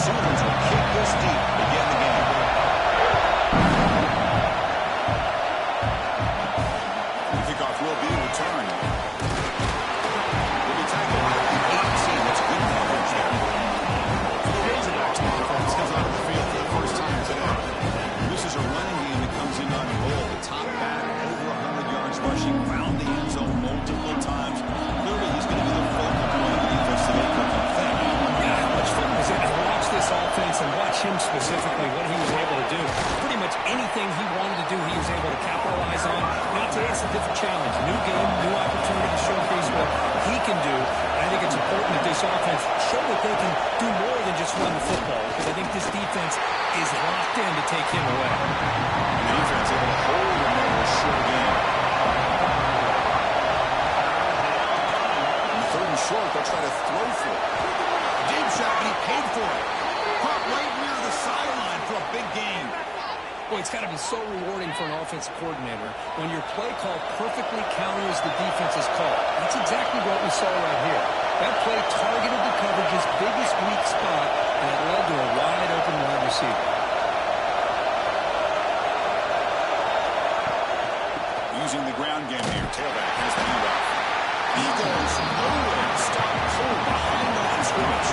Sooners will kick this deep to begin the game. The kickoff will be returned. Will be tackled at the 18. That's good coverage there. The Razorbacks offense comes out of the field for the first time today. This is a running game that comes in on a roll. The top back, over 100 yards rushing, found the end zone multiple times. Clearly, he's going to be the focal point of the defense today. Yeah, how much fun was it to watch this offense and watch him specifically, what he was able to do. Pretty much anything he wanted to do, he was able to capitalize on. Now today it's a different challenge. New game, new opportunity to showcase what he can do. And I think it's important that this offense show that they can do more than just run the football, because I think this defense is locked in to take him away. The defense able to hold him there in a short game. Third and short, they'll try to throw for it. Deep shot, and he paid for it. Caught right near the sideline for a big gain. Boy, it's got to be so rewarding for an offensive coordinator when your play call perfectly counters the defense's call. That's exactly what we saw right here. That play targeted the coverage's biggest weak spot, and it led to a wide-open wide receiver. Using the ground game here. Tailback has the handoff. He goes nowhere. Stop cold behind the line of scrimmage.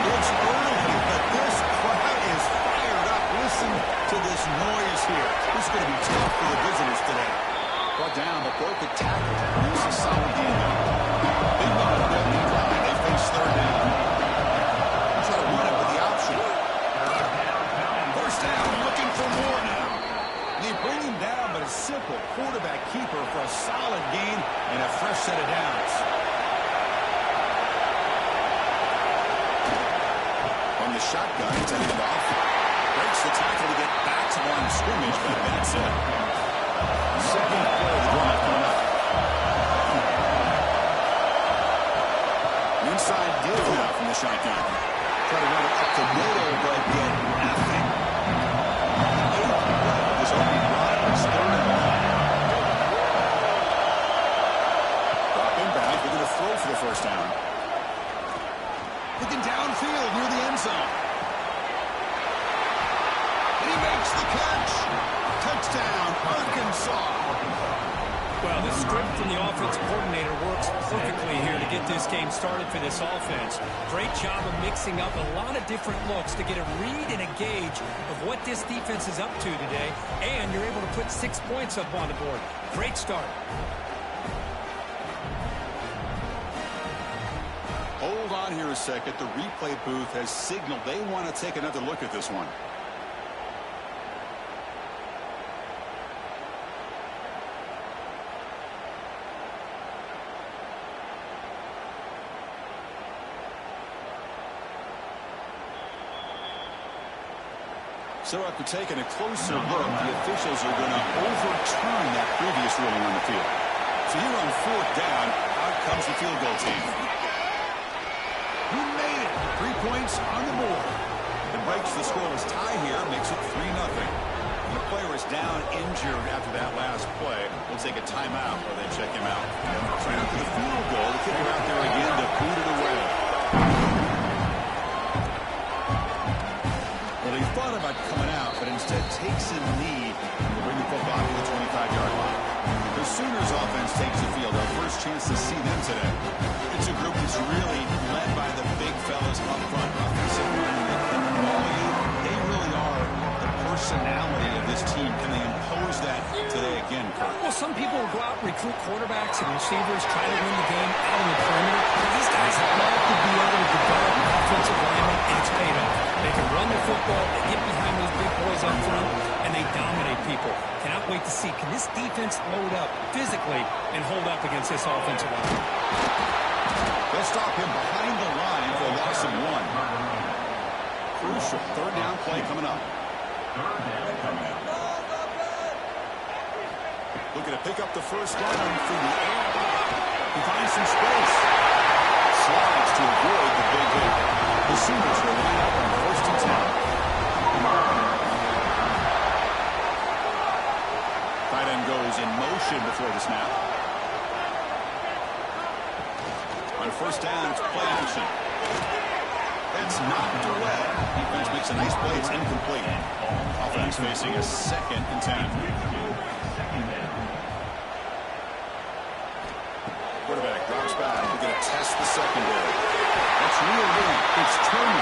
It's early, but this crowd is fired up. Listen to this noise here. This is going to be tough for the visitors today. Brought down, but broke the tackle. This is a solid game there. Big run on that lead line. They face third down. Try to run it with the option. First down, looking for more now. They bring him down, but a simple quarterback keeper for a solid gain and a fresh set of downs. From the shotgun, he's heading it off. Breaks the tackle to get back to line of scrimmage, but that's it. Second play of the drive coming up. Inside give now from the shotgun. Try to run it up the middle, but get nothing. This opening drive is third and long. Dropping back, they're going to throw for the first down. Looking downfield near the end zone. And he makes the catch. Touchdown, Arkansas. Well, the script from the offensive coordinator works perfectly here to get this game started for this offense. Great job of mixing up a lot of different looks to get a read and a gauge of what this defense is up to today, and you're able to put 6 points up on the board. Great start. Hold on here a second. The replay booth has signaled they want to take another look at this one. So after taking a closer look, the officials are going to overturn that previous ruling on the field. So here on fourth down, out comes the field goal team. Who made it? 3 points on the board. It breaks the scoreless tie here, makes it 3-0. The player is down injured after that last play. We'll take a timeout while they check him out. So after the field goal, the kicker out there again to boot it away. Well, he thought about coming out, but instead takes a knee and will bring the football to the 25-yard line. The Sooners offense takes the field. Our first chance to see them today. It's a group that's really led by the big fellas up front. Offensive line, volume, they really are the personality of this team. Can they impose that today again, Kurt? Well, some people will go out and recruit quarterbacks and receivers, try to win the game out on the perimeter. But these guys love to be able to develop offensive linemen, and it's paid off. They can run the football, they get behind those big boys up front, and they dominate people. Cannot wait to see, can this defense load up physically and hold up against this offensive line? They'll stop him behind the line for a loss of 1. Crucial third down play coming up. Looking to pick up the first down through the air. He finds some space. Slides to avoid the big hit. The Sooners will line up on 1st and 10. Tight end goes in motion before the snap. On 1st down, it's play action. That's knocked away. Defense makes a nice play. It's incomplete. Offense facing a 2nd and 10. Quarterback drops back. We're going to test the secondary. That's real lead. It's Turner.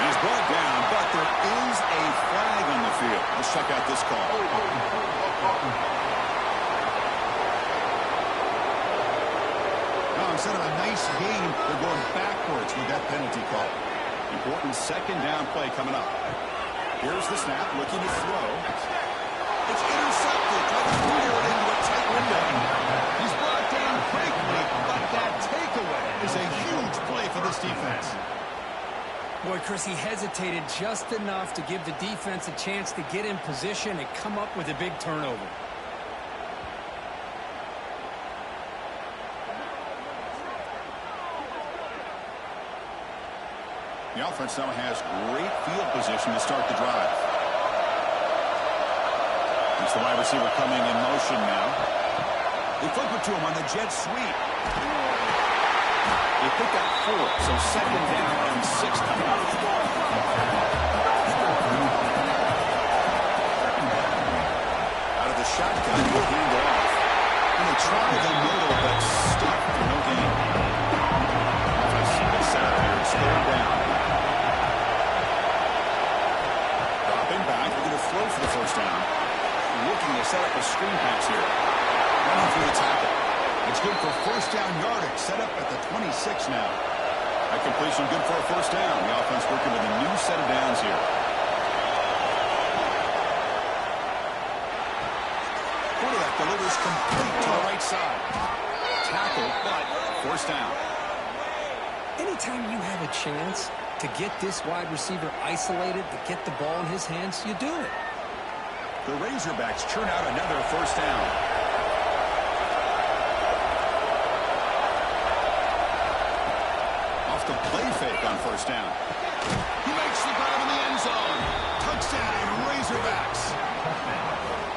He's brought down, but there is a flag on the field. Let's check out this call. Instead of a nice gain, they're going backwards with that penalty call. Important 2nd down play coming up. Here's the snap, looking to throw. It's intercepted. Trying to clear it into a tight window. He's brought down quickly, but that takeaway is a huge play for this defense. Boy, Chris, he hesitated just enough to give the defense a chance to get in position and come up with a big turnover. The offense now has great field position to start the drive. It's the wide receiver coming in motion now. They flip it to him on the jet sweep. They pick up 4, so 2nd down and 6 coming up. Out of the shotgun, he'll hand it off. And they try the middle, but stuck for no gain. Offense set up here. It's 3rd down. Throw for the 1st down. Looking to set up a screen pass here. Running through the tackle. It's good for 1st down yardage. Set up at the 26 now. That completion good for a 1st down. The offense working with a new set of downs here. Quarterback delivers complete to the right side. Tackle, but 1st down. Anytime you have a chance to get this wide receiver isolated, to get the ball in his hands, you do it. The Razorbacks churn out another 1st down. Off the play fake on 1st down. He makes the grab in the end zone. Touchdown, Razorbacks.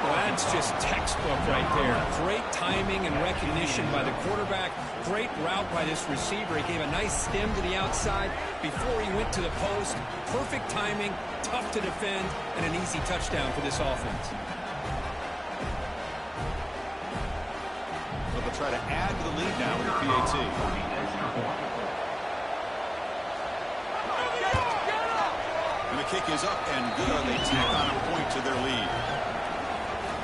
Well, that's just textbook right there. Great timing and recognition by the quarterback. Great route by this receiver. He gave a nice stem to the outside before he went to the post. Perfect timing, tough to defend, and an easy touchdown for this offense. Well, they'll try to add to the lead now with the PAT. And the kick is up and good. They tack on a point to their lead.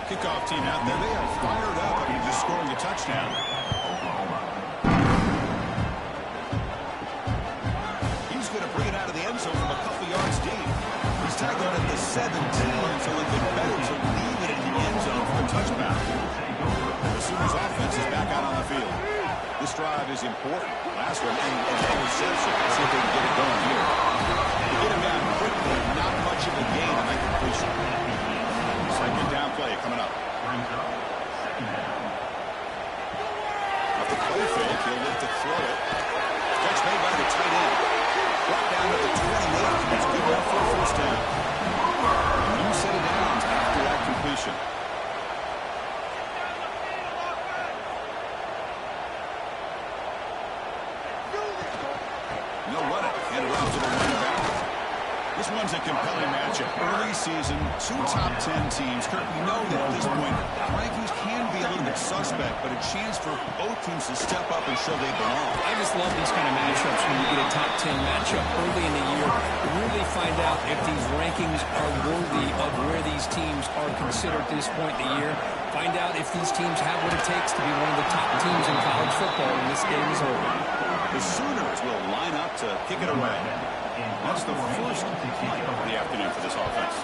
Kickoff team out there. They are fired up after just scoring a touchdown. He's going to bring it out of the end zone from a couple yards deep. He's tackled at the 17, so it would be better to leave it in the end zone for a touchdown. The Sooners offense is back out on the field. This drive is important. Last one, and no reception. Let's see if they can get it going here. They get him down quickly. Not much of a gain on that completion. 2nd down play coming up. Off the play fake, he'll look to throw it. Catch made by the tight end. Brought down at the 28. It's good enough for a 1st down. A new set of downs after that completion. No running. And it off to the running back. This one's a compelling matchup. Early season, 2 top 10 teams. Kurt, we know that at this point, rankings can be a little bit suspect, but a chance for both teams to step up and show they belong. I just love these kind of matchups when you get a top 10 matchup early in the year. Really find out if these rankings are worthy of where these teams are considered at this point in the year. Find out if these teams have what it takes to be one of the top teams in college football when this game is over. The Sooners will line up to kick it away. That's the first play of the afternoon for this offense.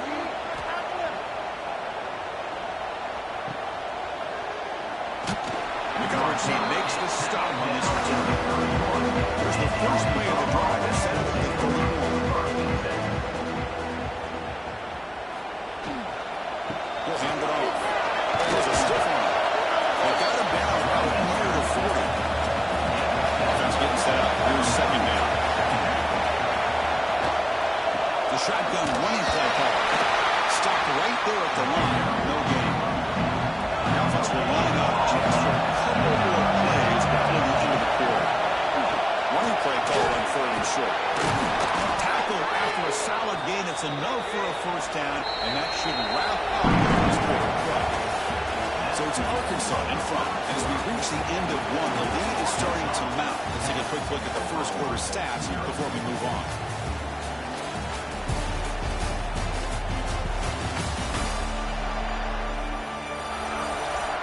McCoverty makes the stop on this return. There's the first play of the drive. Set up at the 31. He'll hand it off. There's a stiff one. They got him down out near the 40. Offense getting set up. Here's 2nd down. The shotgun running play call. Stopped right there at the line. No gain. The offense will line up just for a couple more plays before the end of the quarter. Running play called on 3rd and short. That's enough for a first down, and that should wrap up this quarter play. So it's Arkansas in front. As we reach the end of one, the lead is starting to mount. Let's take a quick look at the first quarter stats before we move on.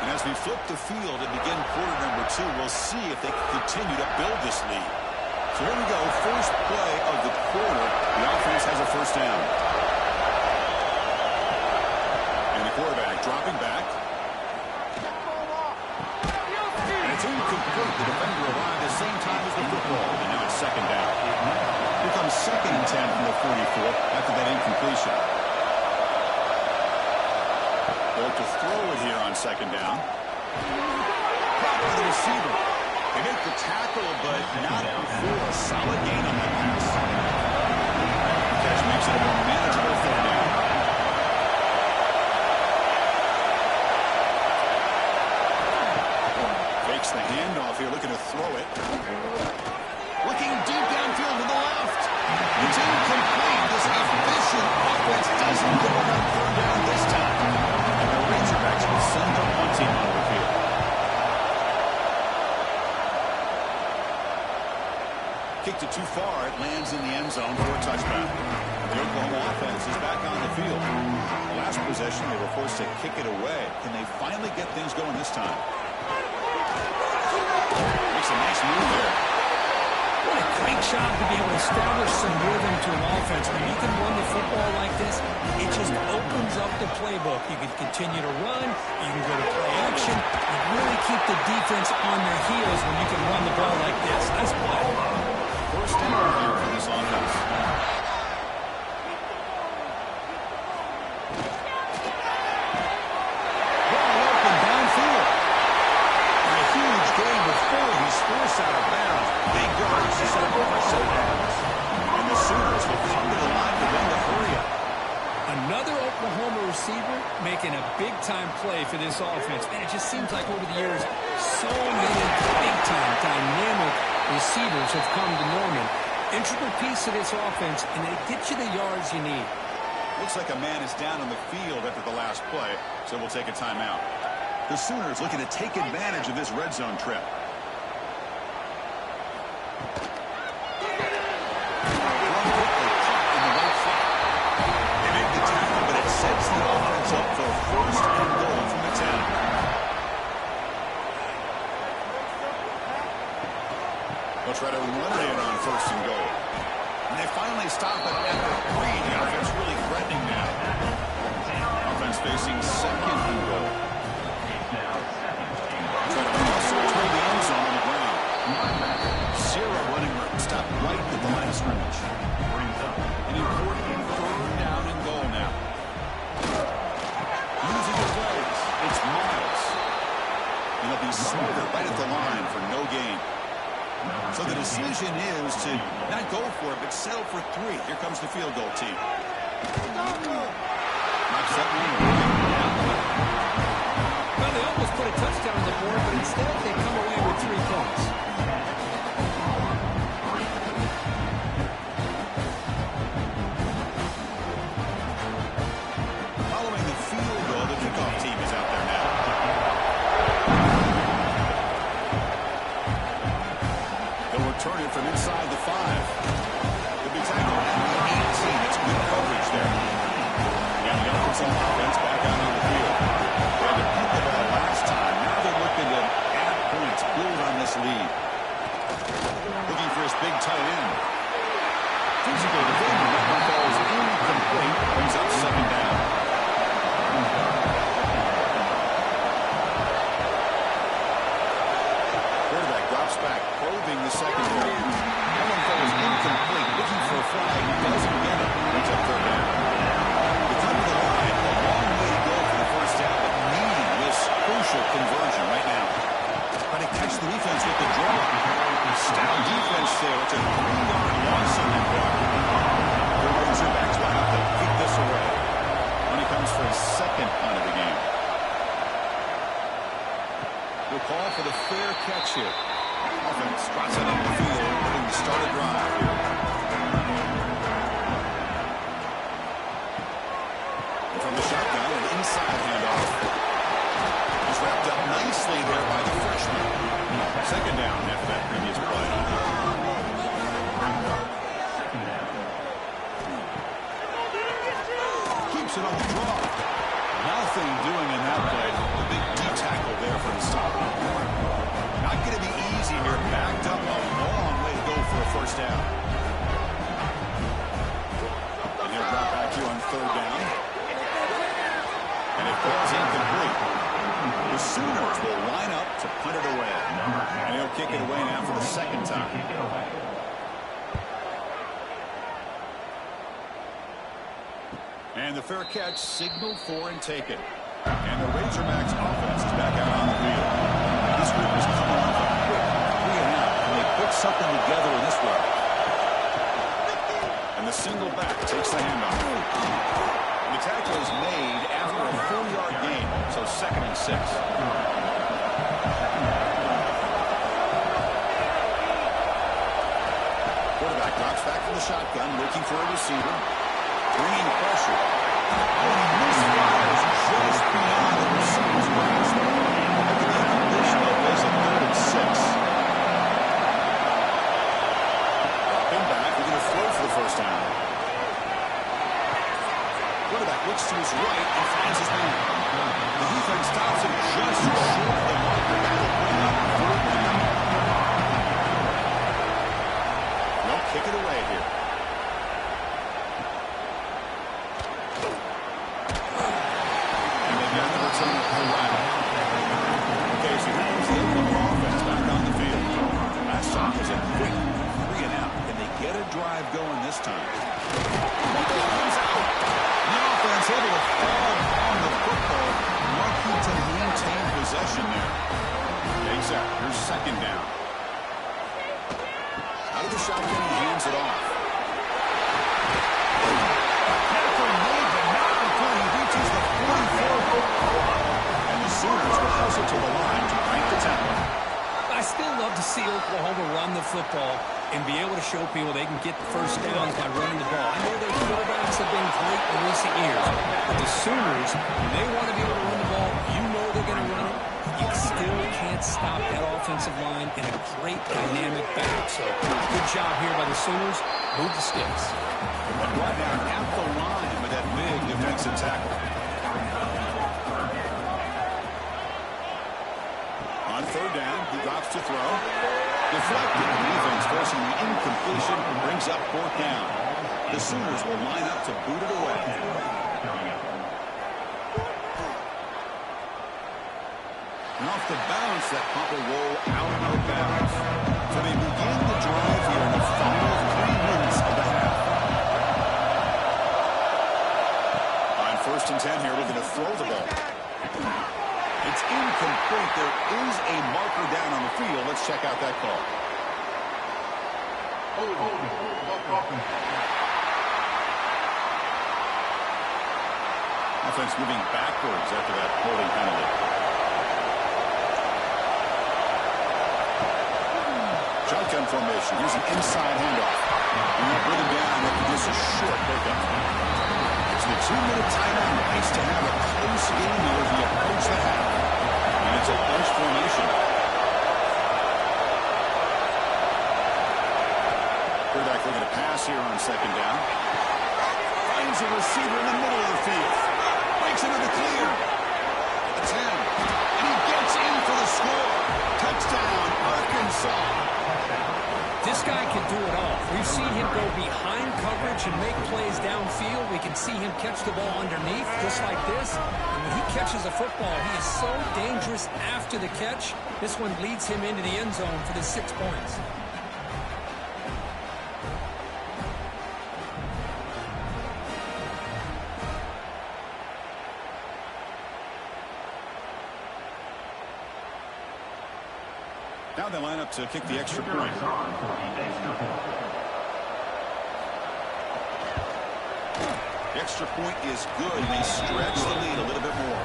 And as we flip the field and begin quarter number 2, we'll see if they can continue to build this lead. So here we go, first play of the quarter. The offense has a first down. And the quarterback dropping back. And it's incomplete. The defender arrived at the same time as the football. And now it's second down. Here comes second and 10 from the 44 after that incompletion. They'll to throw it here on second down. Caught by the receiver. They make the tackle, but not before a solid gain on that pass. The catch makes it a more manageable third down. Fakes the handoff here, looking to throw it. Looking deep downfield to the left. It's incomplete. This efficient offense doesn't go on third down this time. And the Razorbacks will send their punting onto the field. Kicked it too far. It lands in the end zone for a touchback. The Oklahoma offense is back on the field. The last possession, they were forced to kick it away. Can they finally get things going this time? Makes a nice move there. What a great job to be able to establish some rhythm to an offense. When you can run the football like this, it just opens up the playbook. You can continue to run. You can go to play action. You really keep the defense on their heels when you can run the ball like this. Nice play. First down here for this offense. Ball open downfield. And a huge gain before he's forced out of bounds. Big yards to set up a first down. And the Sooners will come to the line to win the hurry-up. Another Oklahoma receiver making a big-time play for this offense. Man, it just seems like over the years, so many big-time, dynamic receivers have come to Norman. Integral piece of this offense, and they get you the yards you need. Looks like a man is down on the field after the last play, so we'll take a timeout. The Sooners looking to take advantage of this red zone trip. Sets the offense up for first and goal from the 10. They'll try to run it in on first and goal. And they finally stop it at the 3. The offense really threatening now. Offense facing second and goal. Try to muscle toward the end zone on the ground. Sierra running stop right at the line of scrimmage. An important third down and goal now. Using the plays, it's Miles. And he'll be smothered right at the line for no gain. So the decision is to not go for it, but settle for 3. Here comes the field goal team. Knocks that one away. Well, they almost put a touchdown on the board, but instead they come away with 3 points. Following the field goal, the kickoff team is out there now. They'll return it from inside the 5. They'll be tackled at the 18. It's good coverage there. And the Arkansas offense back out on the field. They had to beat the ball last time. Now they're looking to add points, build on this lead. Looking for his big tight end. Physical defender, that one falls incomplete. Brings up second down. Quarterback drops back, probing the secondary. That one falls incomplete. Looking for a flag. He doesn't get it. Brings up third down. They come to the line. A long way to go for the first down, but needing this crucial conversion right now. Trying to catch the defense with the draw. Stout defense there. It's a 3-yard loss on that play. inside handoff. He's wrapped up nicely there by the freshman. Second down after that previous play. Keeps it on the draw. Nothing doing in that play. The big D-tackle there for the stop. Not going to be easy here. Backed up a long way to go for a first down. And he'll drop back here on third down. And it falls incomplete. The Sooners will line up to punt it away. And he'll kick it away now for the second time. And the fair catch signaled for and taken. And the Razorbacks offense is back out on the field. This group is coming off a quick 3-and-out. And they put something together in this one. And the single back takes the handoff. And the tackle is made after a 4-yard gain. So 2nd and 6. Quarterback drops back from the shotgun, looking for a receiver. Bringing pressure. Oh, he misfires just beyond the receiver's grasp. Look at the completion of this at 3rd and 6. Dropping back. We're going to throw for the first down. Quarterback looks to his right and finds his man. The defense stops him just short of the marker. That'll bring up 4th down. They'll kick it away here. Okay, so here comes the Oklahoma offense back on the field. Last time was a quick 3-and-out. Can they get a drive going this time? Comes out. The offense able to fall on the football. Lucky to maintain possession there. Takes out. Here's second down. Out of the shotgun, he hands it off. Tackle made, but not before he reaches the 44. Sooners will hustle to the line to break the tackle. I still love to see Oklahoma run the football and be able to show people they can get the first downs by running the ball. I know their quarterbacks have been great in recent years, but the Sooners, when they want to be able to run the ball, you know they're going to run it. You still can't stop that offensive line in a great dynamic back. So good job here by the Sooners. Move the sticks. And right down at the line with that big defensive tackle. On third down, he drops to throw. Deflected. Defense forcing the incompletion brings up 4th down. The Sooners will line up to boot it away. And off the bounce, that punt will roll out of bounds. So they begin the drive here in the final 3 minutes of the half. On 1st and 10 here, looking to throw the ball. It's incomplete. There is a marker down on the field. Let's check out that call. Offense moving backwards after that holding penalty. Shotgun formation. Here's an inside handoff. And you bring him down after this is short pickup. It's the 2-minute timeout. Nice to have a close game here as we approach the half. And it's a bunch formation. Quarterback looking to pass here on second down. Finds a receiver in the middle of the field. Breaks into the clear. A 10. And he gets in for the score. Touchdown, Arkansas. This guy can do it all. We've seen him go behind coverage and make plays downfield. We can see him catch the ball underneath, just like this. And when he catches a football, he is so dangerous after the catch. This one leads him into the end zone for the 6 points. Now they line up to kick the extra point. The extra point is good, and they stretch the lead a little bit more.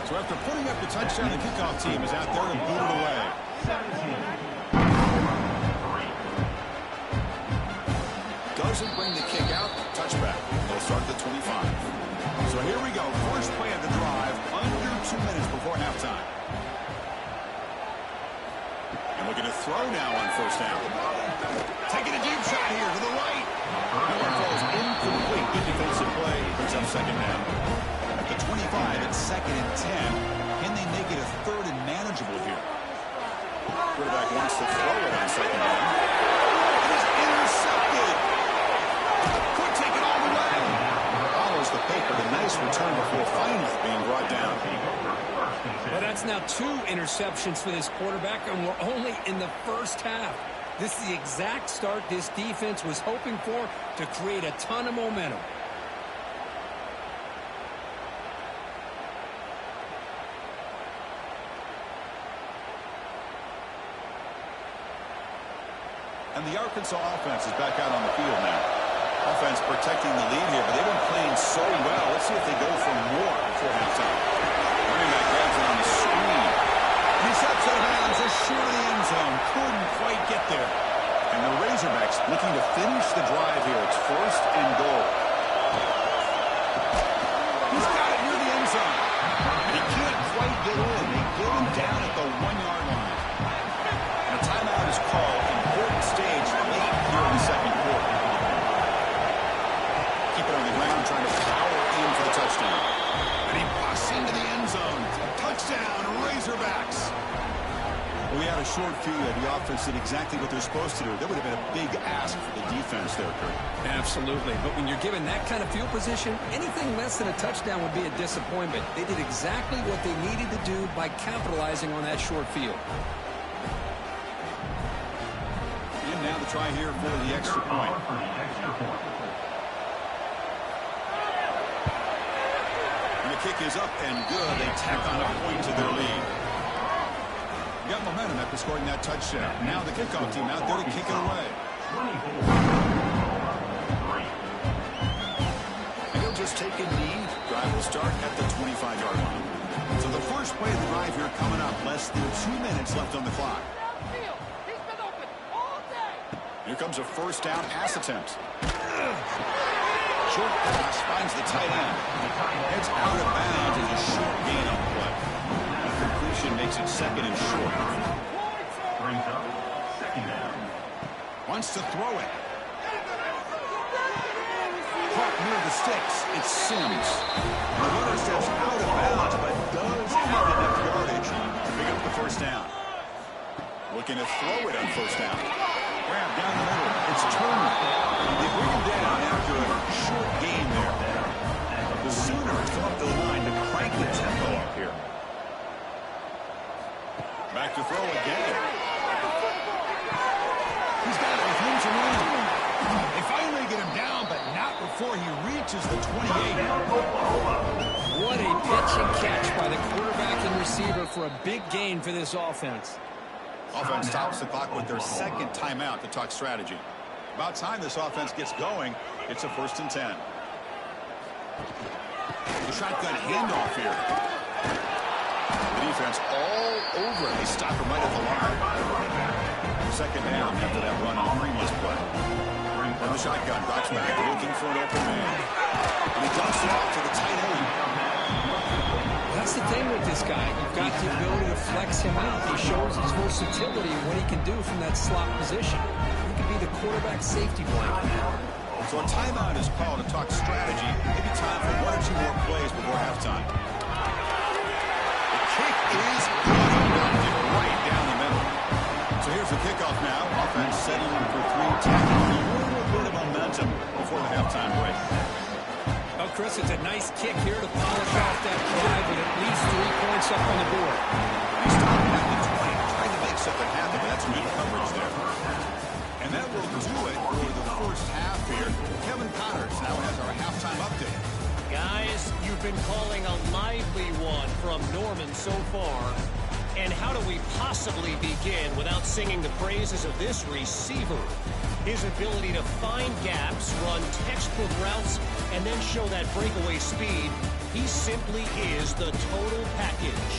So after putting up the touchdown, the kickoff team is out there to boot it away. Doesn't bring the kick out. Touchback. They'll start at the 25. So here we go. First play of the drive. Under 2 minutes before halftime. And looking to throw now on first down. Taking a deep shot here to the right. That one falls incomplete. Good defensive play. Brings up second down. At the 25, it's 2nd and 10. Can they make it a 3rd and manageable here? Quarterback wants to throw it on second down. It is intercepted. Could take it all the way. Follows the paper. A nice return before finally being brought down. Well, that's now 2 interceptions for this quarterback, and we're only in the first half. This is the exact start this defense was hoping for to create a ton of momentum. And the Arkansas offense is back out on the field now. Offense protecting the lead here, but they've been playing so well. Let's see if they go for more before halftime. Running back grabs it on the screen. He steps out of bounds just short of the end zone. Couldn't quite get there. And the Razorbacks looking to finish the drive here. It's 1st and goal. He's got it near the end zone. He can't quite get in. They get him down at the 1-yard line. And a timeout is called. Important stage late here in the second quarter. Keep it on the ground, trying to power in for the touchdown. And he busts into the end zone. Touchdown, Razorbacks. Well, we had a short field. The offense did exactly what they're supposed to do. That would have been a big ask for the defense there, Kurt. Absolutely. But when you're given that kind of field position, anything less than a touchdown would be a disappointment. They did exactly what they needed to do by capitalizing on that short field. And now the try here for the extra point. And the kick is up and good. They tack on a point to their lead. Got momentum after scoring that touchdown. Now the kickoff team out there to kick it away. And he'll just take a knee. Drive will start at the 25-yard line. So the first play of the drive here coming up. Less than 2 minutes left on the clock. Here comes a first down pass attempt. Short pass finds the tight end. It's out of bounds as a short gain on the play. Completion makes it 2nd and short. Brings up 2nd down. Wants to throw it. Caught near the sticks. It's Sims. The runner steps out of bounds, but does have enough yardage to pick up the first down. Looking to throw it on first down. Grab down the middle. It's Turner. They bring him down after a short gain there. The Sooners come up the line to crank the tempo up here. Back to throw again. He's got it with room to run. They finally get him down, but not before he reaches the 28. What a pitch and catch by the quarterback and receiver for a big gain for this offense. Offense stops the clock with their 2nd timeout to talk strategy. About time this offense gets going. It's a 1st and 10. The shotgun handoff here. The defense all over it. They stop him right at the line. 2nd down after that run on the previous play. And the shotgun drops back looking for an open man. And he dumps it off to the tight end. That's the thing with this guy. You've got the ability to flex him out. He shows his versatility and what he can do from that slot position. He could be the quarterback safety blanket. So a timeout is called to talk strategy. Maybe time for 1 or 2 more plays before halftime. The kick is good. Right down the middle. So here's the kickoff now. Offense setting for 3, tackling a little bit of momentum before the halftime break. Well, Chris, it's a nice kick here to polish off that drive with at least 3 points up on the board. He started at the 20, trying to make something happen. That's good coverage there. And that will do it for the first half here. Kevin Connors now has our halftime update. Guys, you've been calling a lively one from Norman so far. And how do we possibly begin without singing the praises of this receiver? His ability to find gaps, run textbook routes, and then show that breakaway speed, he simply is the total package.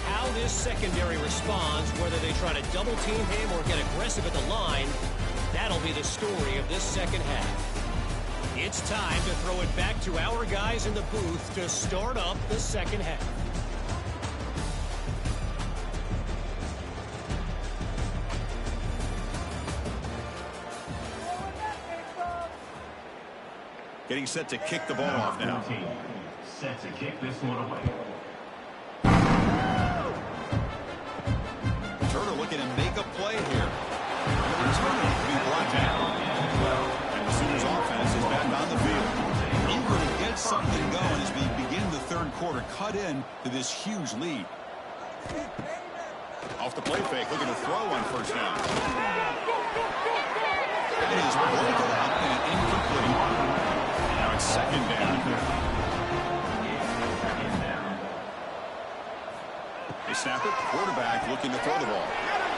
How this secondary responds, whether they try to double team him or get aggressive at the line, that'll be the story of this second half. It's time to throw it back to our guys in the booth to start up the second half. Getting set to kick the ball off now. Set to kick this one away. Turner looking to make a play here. Turner to be brought down. And the Sooners offense is back on the field. Eager to get something going as we begin the third quarter. Cut in to this huge lead. Off the play fake, looking to throw on first down. It is broken up and incomplete. Now it's second down. They snap it. Quarterback looking to throw the ball.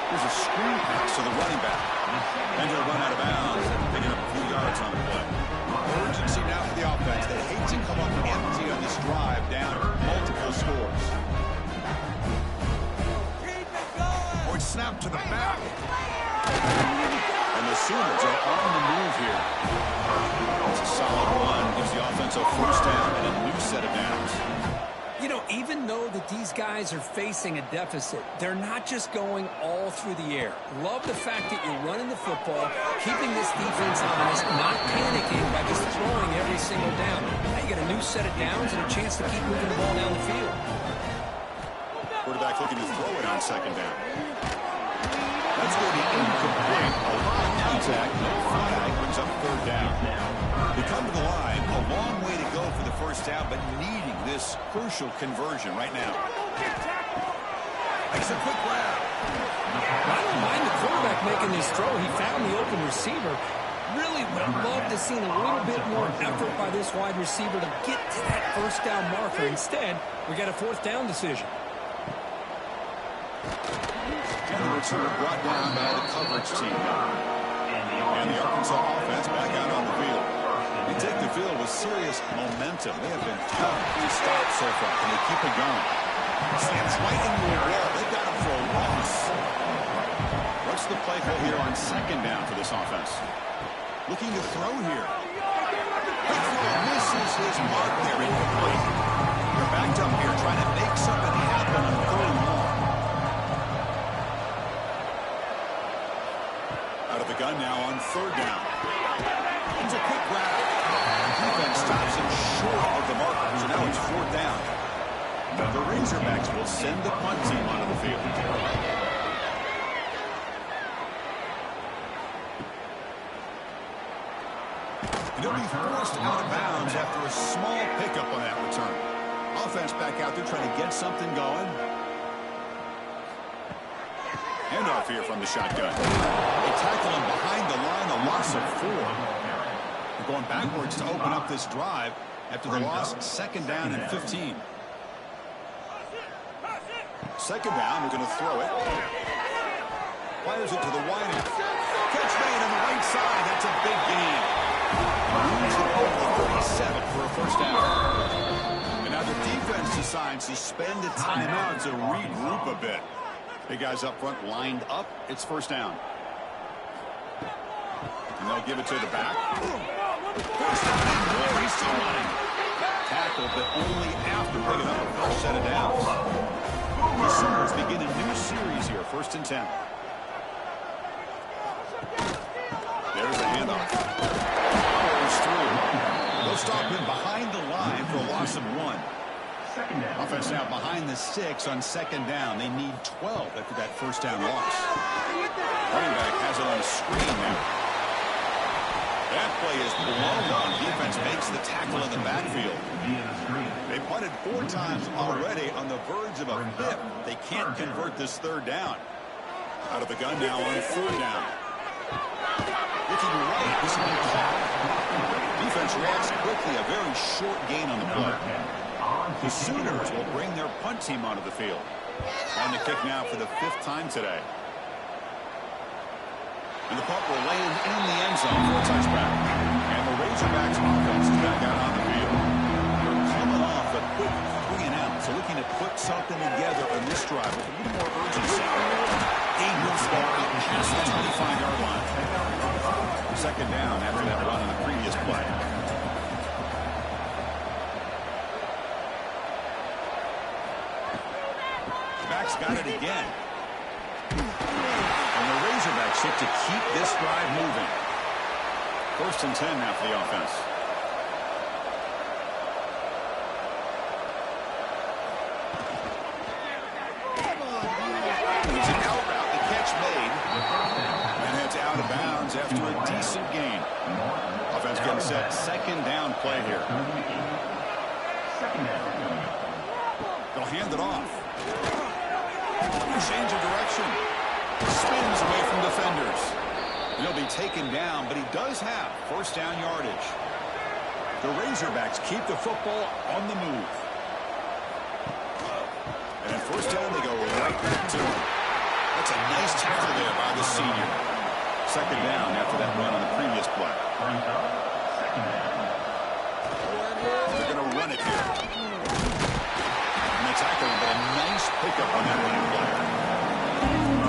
Here's a screen pass to the running back. And they'll run out of bounds, picking up a few yards on the play. Urgency now for the offense. They hate to come up empty on this drive, down multiple scores. Or it's snapped to the back. And the Sooners are on the move here. It's a solid run. Gives the offense a first down and a new set of downs. You know, even though that these guys are facing a deficit, they're not just going all through the air. Love the fact that you're running the football, keeping this defense honest, not panicking by just throwing every single down. Now you got a new set of downs and a chance to keep moving the ball down the field. Quarterback looking to throw it on second down. That's going to be incomplete. A lot of contact, no flag, brings up third down. They come to the line, a long way to go for the first down, but needing this crucial conversion right now. Makes a quick grab. I don't mind the quarterback making this throw. He found the open receiver. Really would have loved to see a little bit more effort by this wide receiver to get to that first down marker. Instead, we got a fourth down decision. And the return brought down by the coverage team. And the Arkansas offense back out on the field. They take the field with serious momentum. They have been tough to stop so far. Can they keep it going? Stands right into the wall. They've got him for a loss. What's the play call here on second down for this offense? Looking to throw here. The throw misses his mark there. Incomplete. They're backed up here trying to make something happen on third and long. Out of the gun now on third down. It's a quick grab. Defense stops him short of the marker, so now it's fourth down. The Razorbacks will send the punt team onto the field. And he'll be forced out of bounds after a small pickup on that return. Offense back out there trying to get something going. Handoff here from the shotgun. They tackle him behind the line, a loss of 4. They're going backwards to open up this drive after the loss. Second down and 15. Second down, we're going to throw it. Fires it to the wide end. Catch made on the right side. That's a big gain. Moves it over 37 for a first down. And now the defense decides to spend a timeout to regroup a bit. Big guys up front lined up. It's first down. And they'll give it to the back. First down. He's still running. Tackle, but only after picking up a first set of downs. The Sooners begin a new series here. First and 10. There's the handoff. Powers through. They'll stop him behind the line for a loss of 1. Offense now behind the 6 on second down. They need 12 after that first down loss. Running back has it on a screen now. That play is blown up. Defense makes the tackle in the backfield. They punted 4 times already, on the verge of a 5th. They can't convert this third down. Out of the gun now on third down. Looking right. This will be called. Defense reacts quickly. A very short gain on the play. The Sooners will bring their punt team onto the field. On the kick now for the 5th time today. And the punt will land in the end zone for a touchback. And the Razorbacks offense is back out on the field. They're coming off a quick 3 and out, so looking to put something together on this drive with a little more urgency. Gain moves ball out past the 25-yard line. Second down after that run on the previous play. Backs got it again. And the Razorbacks look to keep this drive moving. 1st and 10 now for the offense. It's an out route. The catch made. And it's out of bounds after a decent gain. Offense getting set. Second down play here. They'll hand it off. Change of direction. Spins away from defenders. He'll be taken down, but he does have 1st down yardage. The Razorbacks keep the football on the move. And at 1st down, they go right back to him. That's a nice tackle there by the senior. Second down after that run on the previous play. They're going to run it here. And they tackle him, but a nice pickup on that running play.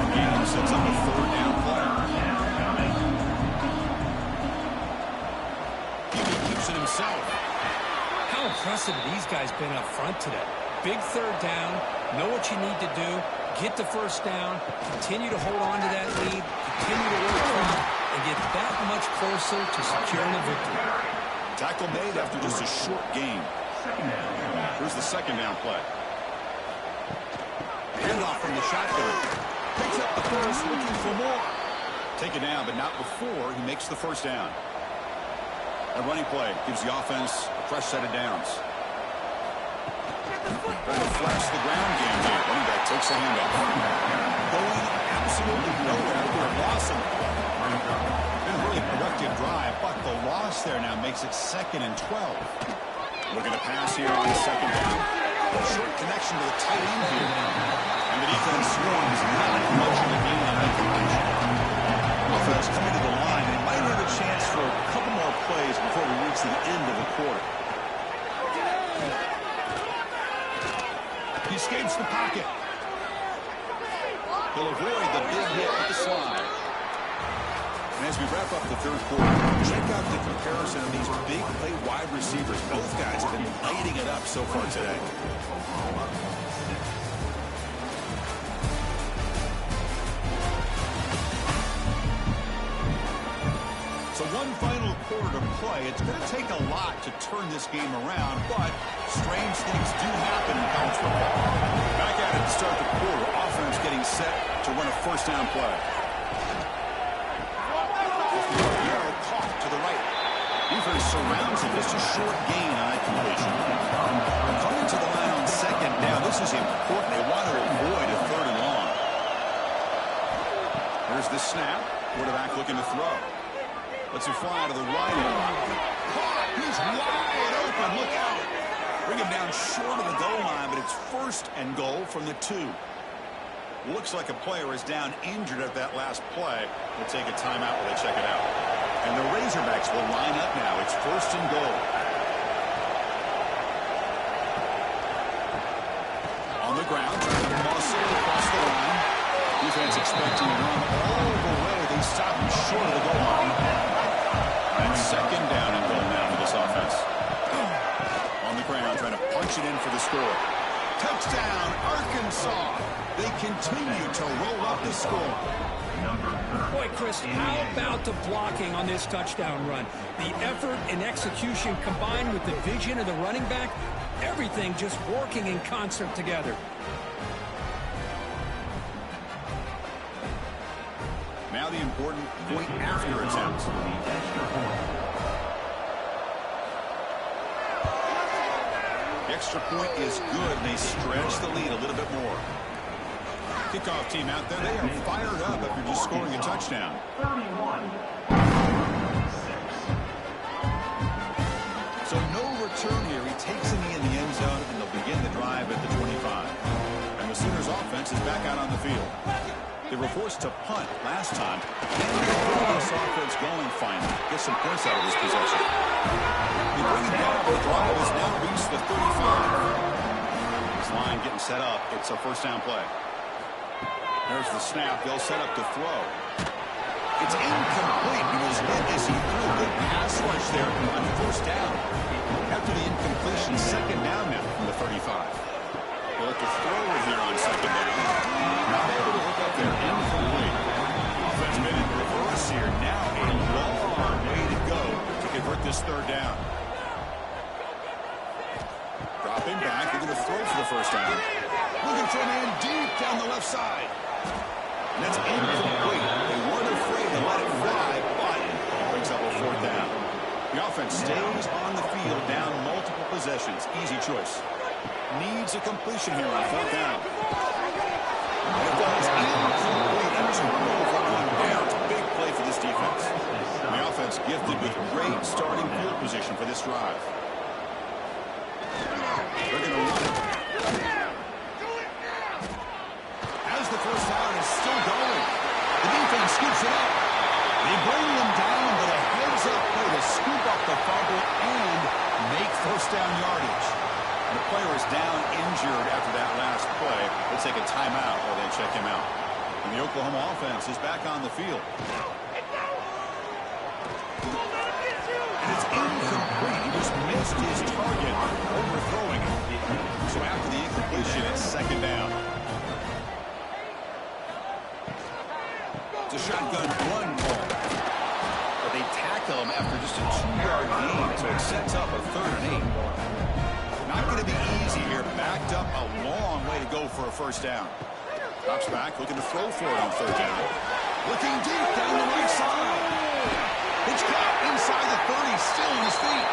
Again, sets up a 3rd down play. Himself. How impressive have these guys been up front today? Big 3rd down, know what you need to do, get the 1st down, continue to hold on to that lead, continue to work front, and get that much closer to securing a victory. Tackle made after just a short gain. Here's the 2nd down play. Handoff from the shotgun. Picks up the first, looking for more. Take it down, but not before he makes the 1st down. A running play gives the offense a fresh set of downs. Trying to flex the ground game here. Running back takes a handoff. Going absolutely nowhere for a loss on the play. Been a really productive drive, but the loss there now makes it 2nd and 12. Looking to pass here on 2nd down. A short connection to the tight end here. And the defense swarms not much of a gain on that completion. Offense coming to the line. They might have a chance for a couple more plays before we reach the end of the quarter. He escapes the pocket. He'll avoid the big hit with the slide. And as we wrap up the 3rd quarter, check out the comparison of these big play wide receivers. Both guys have been lighting it up so far today. So one final quarter to play. It's going to take a lot to turn this game around, but strange things do happen in college football. Back at it to start the quarter. Offense getting set to run a 1st down play. Yarrow caught to the right. Defense surrounds him. Just a short gain on that completion. Coming to the line on 2nd down. This is important. They want to avoid a 3rd and long. Here's the snap. Quarterback looking to throw. Let's him fly to the right. Caught. He's wide open. Look out. Bring him down short of the goal line, but it's 1st and goal from the 2. Looks like a player is down injured at that last play. We'll take a timeout while they check it out. And the Razorbacks will line up now. It's 1st and goal. On the ground, trying to muscle across the line. Defense expecting to run all the way. They stop him short of the goal line. And 2nd down and goal now for this offense. On the ground, trying to punch it in for the score. Touchdown, Arkansas. They continue to roll up the score. Boy, Chris, how about the blocking on this touchdown run? The effort and execution combined with the vision of the running back, everything just working in concert together. Now the important point after attempt. The extra point is good. They stretch the lead a little bit more. Kickoff team out there, they are fired up after just scoring a touchdown. 31. So no return here. He takes him in the end zone, and they'll begin the drive at the 25. And the Sooners offense is back out on the field. They were forced to punt last time. And they're getting this offense going finally. Get some points out of this possession. They bring it down. The drive has now reached the 35. This line getting set up. It's a 1st down play. There's the snap. They'll set up to throw. It's incomplete. He was hit as he threw a good pass rush there on first down. After the incompletion, second down now from the 35. Well, to throw it here on second down. Not able to hook up there. Incomplete. Offense been in reverse here. Now a long way to go to convert this third down. Dropping back. They're going to throw for the first down. Looking for a man deep down the left side. And that's incomplete. They weren't afraid to let it fly, but it brings up a fourth down. The offense stays on the field, down multiple possessions. Easy choice. Needs a completion here on fourth down. And it does. Incomplete. A turnover on downs. Big play for this defense. And the offense gifted with great starting field position for this drive. They're going to run it. As the first down is still going, the defense scoops it up. They bring them down, but a heads-up play to scoop up the fumble and make first down yardage. And the player is down injured after that last play. Let's take a timeout while they check him out. And the Oklahoma offense is back on the field. And it's incomplete. He just missed his target, overthrowing it. So after the incompletion, it's second down. It's a shotgun run call. But they tackle him after just a 2-yard gain, so it sets up a 3rd and 8. Not going to be easy here. Backed up a long way to go for a first down. Drops back, looking to throw for it on 3rd down. Looking deep down the right side. It's caught inside the 30, still on his feet.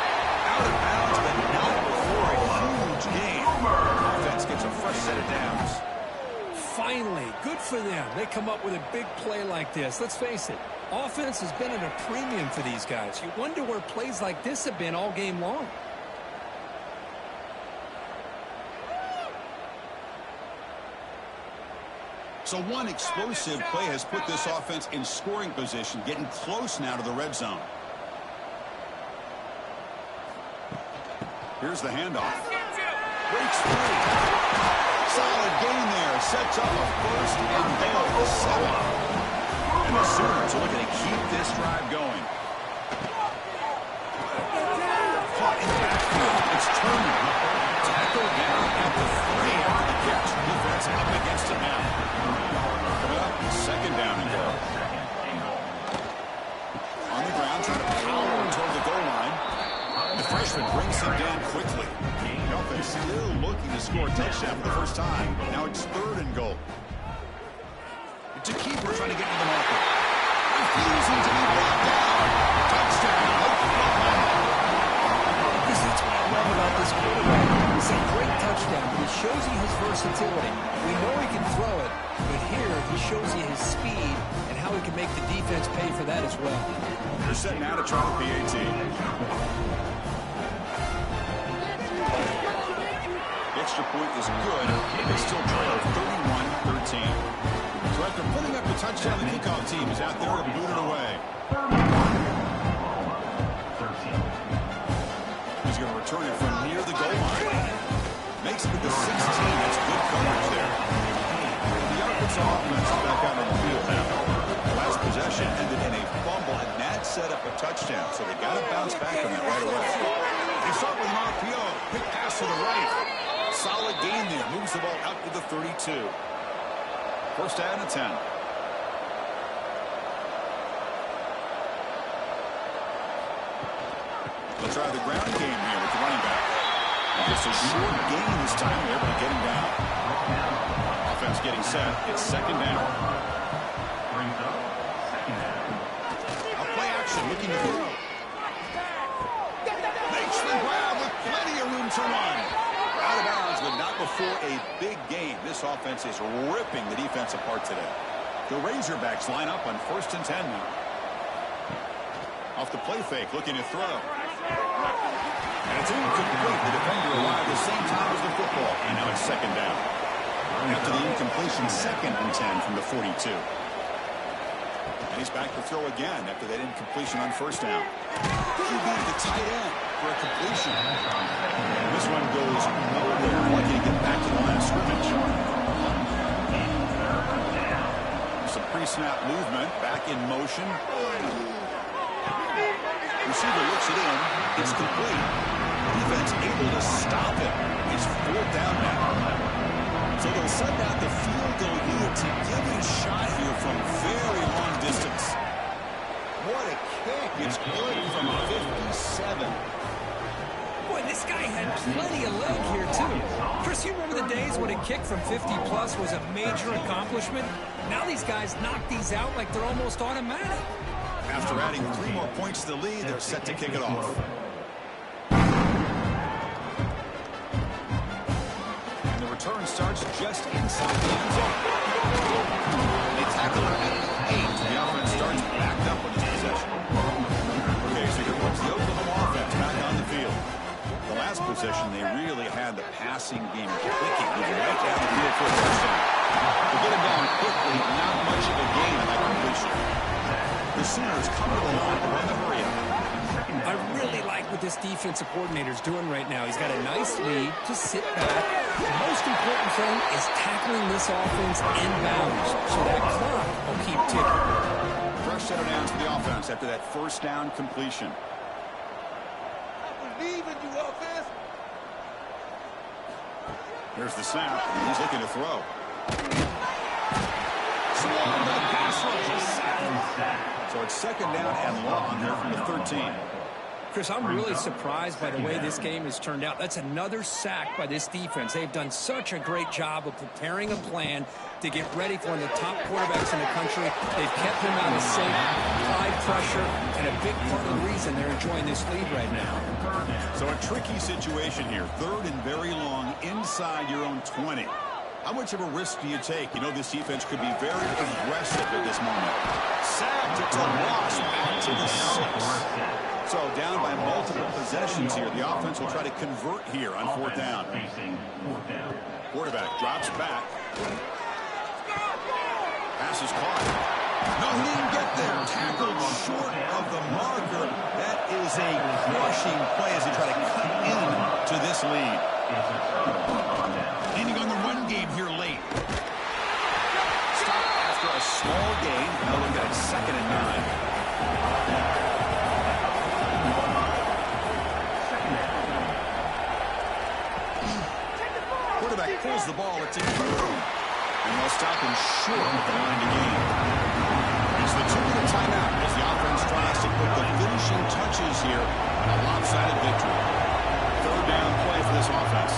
Out of bounds, but not before a huge gain. Offense gets a fresh set of downs. Finally, good for them. They come up with a big play like this. Let's face it, offense has been at a premium for these guys. You wonder where plays like this have been all game long. So one explosive play has put this offense in scoring position, getting close now to the red zone. Here's the handoff. Breaks free. Solid gain there. Sets up a first and goal. 7. And the Sooners are looking to keep this drive going. Caught in the backfield. It's Turner. Tackled down at the 3 after the catch. Defense up against him now. Coming up, second down and goal. On the ground, trying to power toward the goal line. The freshman brings him down quickly. The offense still looking to score a touchdown for the first time. Now it's 3rd and goal. It's a keeper trying to get to the marker. Refusing to be brought down. Touchdown, Oklahoma. That's what I love about this quarterback. It's a great touchdown, but it shows you his versatility. We know he can throw it, but here he shows you his speed and how he can make the defense pay for that as well. They're set now to try the PAT. The extra point is good. They still trail 31-13. So after putting up the touchdown, the kickoff team is out there to boot it away. He's going to return it from near the goal line. Makes it to the 16. That's good coverage there. The Arkansas offense is back out on the field now. The last possession ended in a fumble, and that set up a touchdown. So they got to bounce back on that right away. They start with an RPO. Quick pass to the right. Solid gain there. Moves the ball out to the 32. First down and 10. They'll try the ground game here with the running back. Just a short gain this time. They're able to get him down. Offense getting set. It's second down. A play action looking to throw. Makes the grab with plenty of room to run. Out of bounds, but not before a big game. This offense is ripping the defense apart today. The Razorbacks line up on 1st and 10 now. Off the play fake, looking to throw. And it's incomplete. The defender arrived the same time as the football. And now it's second down. After the incompletion, 2nd and 10 from the 42. And he's back to throw again after that incompletion on first down. QB to the tight end for a completion. And this one goes nowhere. Lucky to get back to the line of scrimmage. some pre-snap movement. Back in motion. Receiver looks it in. It's complete. Defense able to stop it. It's 4th down now. So they'll send out the field goal unit to give it a shot here from very long distance. What a kick. It's good from 57. Boy, this guy had plenty of leg here, too. Chris, you remember the days when a kick from 50-plus was a major accomplishment? Now these guys knock these out like they're almost automatic. After adding 3 more points to the lead, they're set to kick it off. And the return starts just inside the end zone. They tackle it at 8. The offense starts backed up on this possession. Okay, so here comes the Oklahoma offense back on the field. The last possession, they really had the passing game clicking. He was right down the field for a touchdown. To get him down quickly, not much of a gain on that completion. The Sooners come to the line to run the hurry up. I really like what this defensive coordinator's doing right now. He's got a nice lead to sit back. The most important thing is tackling this offense inbounds so that clock will keep ticking. Fresh set of downs for the offense after that 1st down completion. I believe in you, offense. Here's the snap, and he's looking to throw. Swung by the pass rush. So it's 2nd down and long here from the 13. Chris, I'm really surprised by the way this game has turned out. That's another sack by this defense. They've done such a great job of preparing a plan to get ready for one of the top quarterbacks in the country. They've kept him out of sync, applied pressure, and a big part of the reason they're enjoying this lead right now. So a tricky situation here. 3rd and very long inside your own 20. How much of a risk do you take? You know this defense could be very aggressive at this moment. Sacked, it's a loss back to the 6. So down by multiple possessions here. The offense will try to convert here on 4th down. Quarterback drops back. Pass is caught. No, he didn't get there. Tackled short of the marker. That is a crushing play as they try to cut into this lead. Leaning on the run game here late. Stop after a small gain. Now look at it, 2nd and 9. Quarterback pulls the ball. It's in through. And they'll stop him short of the line to gain. It's the 2-minute timeout as the offense tries to put the finishing touches here on a lopsided victory. 3rd down play for this offense.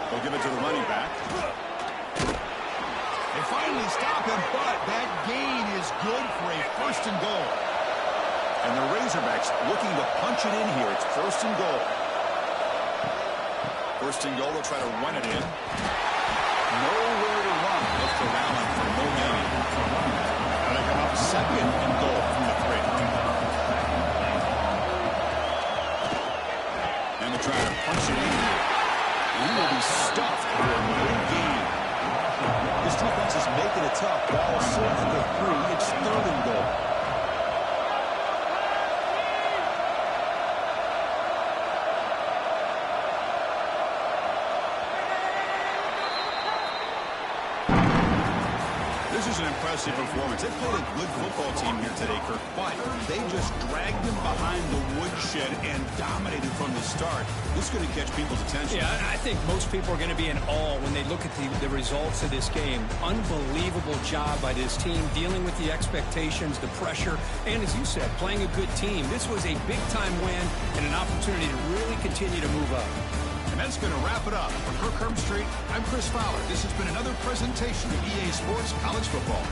They'll give it to the running back. They finally stop him, but that gain is good for a 1st and goal. And the Razorbacks looking to punch it in here. It's 1st and goal. 1st and goal, they'll try to run it in. Nowhere to run. Look for Allen for no gain. Now they come up 2nd and goal from the 3. And they try to punch it in here. He will be stuffed for no gain. This defense is making it tough. Ball set at the 3. It's 3rd and goal. This is an impressive performance. They played a good football team here today, Kirk, but they just dragged them behind the woodshed and dominated from the start. This is going to catch people's attention. Yeah, I think most people are going to be in awe when they look at the results of this game. Unbelievable job by this team, dealing with the expectations, the pressure, and as you said, playing a good team. This was a big-time win and an opportunity to really continue to move up. And that's going to wrap it up. For Kirk Herbstreit, I'm Chris Fowler. This has been another presentation of EA Sports College Football.